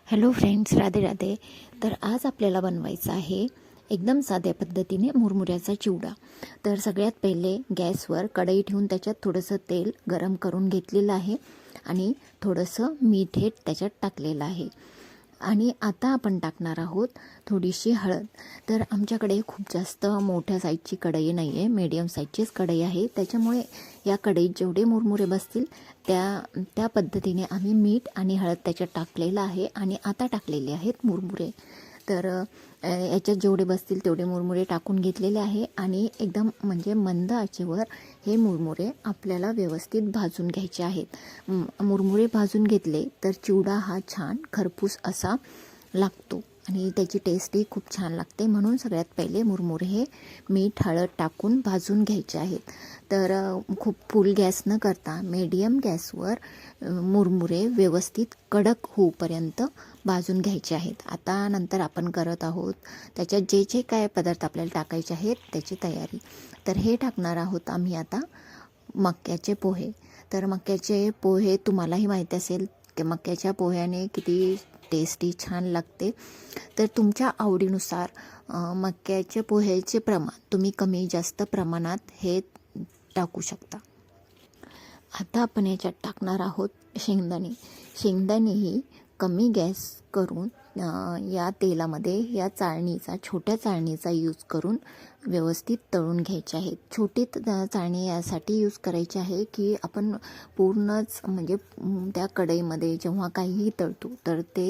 Hello friends, Radhe Radhe. तर आज आपल्याला बनवायचा आहे एकदम साध्या पद्धतीने मुरमुऱ्याचा चिवडा. तर सगळ्यात पहिले गॅसवर कढई ठेवून त्याच्यात थोडंसं तेल गरम करून घेतलेलं आहे आणि थोडंसं मीठ हे त्याच्यात टाकलेलं आहे. आणि आता आपण टाकणार आहोत थोडीशी हळद. तर आमच्याकडे खूप जास्त मोठ्या साईजची कढई नाही आहे, मीडियम साईजचीच कढई आहे. त्याच्यामुळे या कढईत जेवढे मुरमुरे बसतील त्या पद्धतीने आम्ही मीठ आणि हळद त्याच्यात टाकलेलं आहे आणि आता भाजलेले आहेत मुरमुरे. तर याच्यात जेवढे बसतील तेवढे मुरमुरे टाकून घेतलेले आहे आणि एकदम म्हणजे मंद आचेवर हे मुरमुरे आपल्याला व्यवस्थित भाजून घ्यायचे आहेत. मुरमुरे भाजून घेतले तर चिवडा हा छान खरपूस असा लागतो आणि त्याची टेस्टही खूप छान लागते. म्हणून सगळ्यात पहिले मुरमुरे हे मीठ हळद टाकून भाजून घ्यायचे आहेत. तर खूप फुल गॅस न करता मीडियम गॅसवर मुरमुरे व्यवस्थित कडक होईपर्यंत भाजून घ्यायचे आहेत. आता नंतर आपण करत आहोत त्याच्यात जे जे काय पदार्थ आपल्याला टाकायचे आहेत त्याची तयारी. तर हे टाकणार आहोत आम्ही आता मक्याचे पोहे. तर मक्याचे पोहे तुम्हालाही माहिती असेल की मक्याच्या पोह्याने किती टेस्टी छान लागते. तर तुमच्या आवडीनुसार मक्याच्या पोह्याचे प्रमाण तुम्ही कमी जास्त प्रमाणात हे टाकू शकता. आता आपण याच्यात टाकणार आहोत शेंगदाणे. शेंगदाणेही कमी गॅस करून या तेलामध्ये या छोट्या चाळणीचा यूज करून व्यवस्थित तळून घ्यायचे आहेत. छोटी चाळणी यासाठी यूज करायची आहे की आपण पूर्णच म्हणजे त्या कढईमध्ये जेव्हा काहीही तळतो तर ते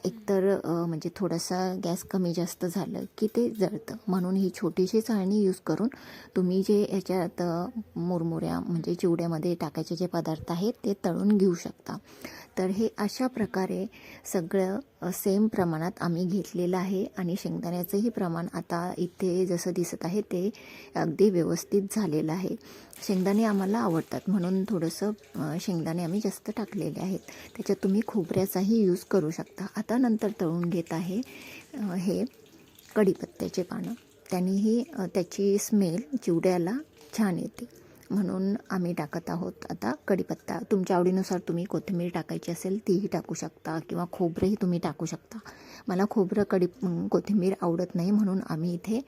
एकतर म्हणजे थोडासा गॅस कमी जास्त झालं की ते जळतं. म्हणून ही छोटीशी चाळणी यूज करून तुम्ही जे याच्यात मुरमुऱ्या म्हणजे चिवड्यामध्ये टाकायचे जे पदार्थ आहेत ते तळून घेऊ शकता. तर हे अशा प्रकारे सगळं सेम प्रमाणात आम्ही घेतलेलं आहे आणि शेंगदाण्याचंही प्रमाण आता इथे जसं दिसत आहे ते अगदी व्यवस्थित झालेलं आहे. शेंगदाणे आम्हाला आवडतात म्हणून थोडंसं शेंगदाणे आम्ही जास्त टाकलेले आहेत. त्याच्यात तुम्ही खोबऱ्याचाही यूज करू शकता. आता नंतर तळून घेत आहे हे कढीपत्त्याचे पानं. त्यांनीही त्याची स्मेल चिवड्याला छान येते म्हणून आम्ही टाकत आहोत आता कढीपत्ता. तुमच्या आवडीनुसार तुम्ही कोथिंबीर टाकायची असेल तीही टाकू शकता किंवा खोबरंही तुम्ही टाकू शकता. मला खोबरं कोथिंबीर आवडत नाही म्हणून आम्ही इथे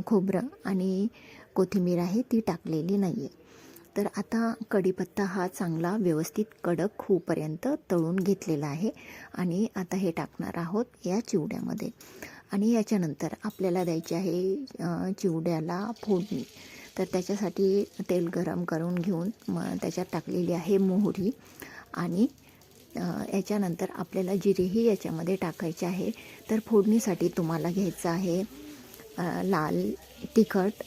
खोबरं आणि कोथिंबीर आहे ती टाकलेली नाही आहे. तर आता कढीपत्ता हा चांगला व्यवस्थित कडक होईपर्यंत तळून घेतलेला आहे आणि आता हे टाकणार आहोत या चिवड्यामध्ये. आणि याच्यानंतर आपल्याला द्यायची आहे चिवड्याला फोडणी. तर त्याच्यासाठी तेल गरम करून घेऊन त्याच्यात टाकलेली आहे मोहरी आणि याच्यानंतर आपल्याला जिरेही याच्यामध्ये टाकायचे आहे. तर फोडणीसाठी तुम्हाला घ्यायचं आहे लाल तिखट.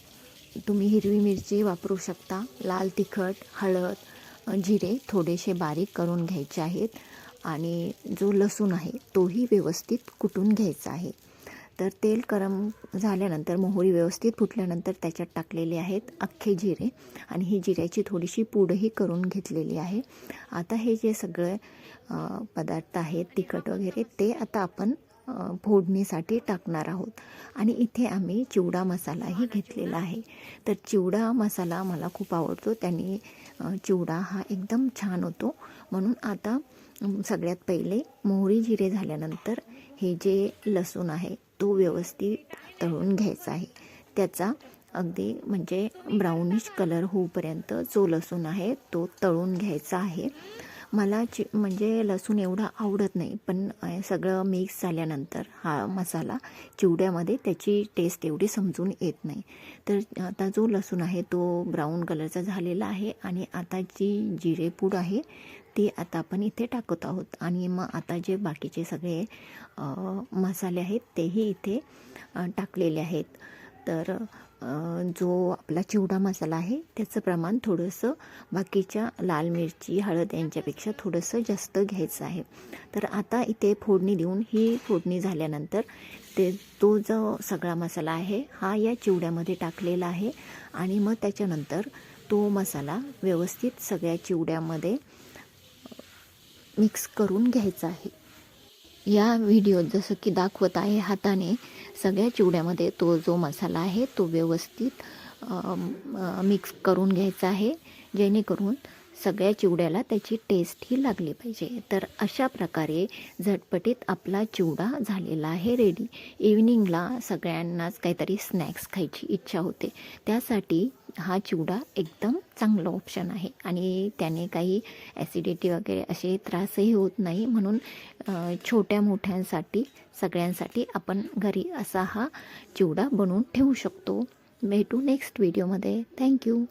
तुम्ही हिरवी मिरची वापरू शकता. लाल तिखट, हळद, जिरे थोडेसे बारीक करून घ्यायचे आहेत आणि जो लसूण आहे तोही व्यवस्थित कुटून घ्यायचा आहे. तर तेल गरम झाल्यानंतर मोहरी व्यवस्थित फुटल्यानंतर त्याच्यात टाकलेले आहेत अख्खे जिरे आणि ही जिऱ्याची थोडीशी पूडही करून घेतलेली आहे. आता हे जे सगळे पदार्थ आहेत तिखट वगैरे ते आता आपण फोडणीसाठी टाकणार आहोत. आणि इथे आम्ही चिवडा मसालाही घेतलेला आहे. तर चिवडा मसाला मला खूप आवडतो, त्याने चिवडा हा एकदम छान होतो. म्हणून आता सगळ्यात पहिले मोहरी जिरे झाल्यानंतर हे जे लसूण आहे तो व्यवस्थित तळून घ्यायचा आहे. त्याचा अगदी म्हणजे ब्राउनिश कलर होईपर्यंत जो लसूण आहे तो तळून घ्यायचा आहे. मला म्हणजे लसूण एवढा आवडत नाही, पण सगळं मिक्स झाल्यानंतर हा मसाला चिवड्यामध्ये त्याची टेस्ट एवढी समजून येत नाही. तर आता जो लसूण आहे तो ब्राऊन कलरचा झालेला आहे आणि आता जी जिरेपूड आहे ती आता आपण इथे टाकत आहोत. आणि मग आता जे बाकीचे सगळे मसाले आहेत तेही इथे टाकलेले आहेत. तर जो आपला चिवडा मसाला आहे त्याचं प्रमाण थोडंसं बाकीच्या लाल मिरची हळद यांच्यापेक्षा थोडंसं जास्त घ्यायचं आहे. तर आता इथे फोडणी देऊन ही फोडणी झाल्यानंतर तो जो सगळा मसाला आहे हा या चिवड्यामध्ये टाकलेला आहे आणि मग त्याच्यानंतर तो मसाला व्यवस्थित सगळ्या चिवड्यामध्ये मिक्स करून घ्यायचा आहे. या व्हिडिओत जसं की दाखवत आहे हाताने सगळ्या चिवड्यामध्ये तो जो मसाला आहे तो व्यवस्थित मिक्स करून घ्यायचा आहे, जेणेकरून सगळ्या चिवड्याला त्याची टेस्ट ही लागली पाहिजे. तर अशा प्रकारे झटपटीत आपला चिवडा झालेला आहे रेडी. इव्हनिंगला सगळ्यांनाच काहीतरी स्नॅक्स खायची इच्छा होते, त्यासाठी हा चिवडा एकदम चांगला ऑप्शन आहे आणि त्याने काही ॲसिडिटी वगैरे असे त्रासही होत नाही. म्हणून छोट्या मोठ्यांसाठी सगळ्यांसाठी आपण घरी असा हा चिवडा बनवून ठेवू शकतो. भेटू नेक्स्ट व्हिडिओमध्ये. थँक्यू.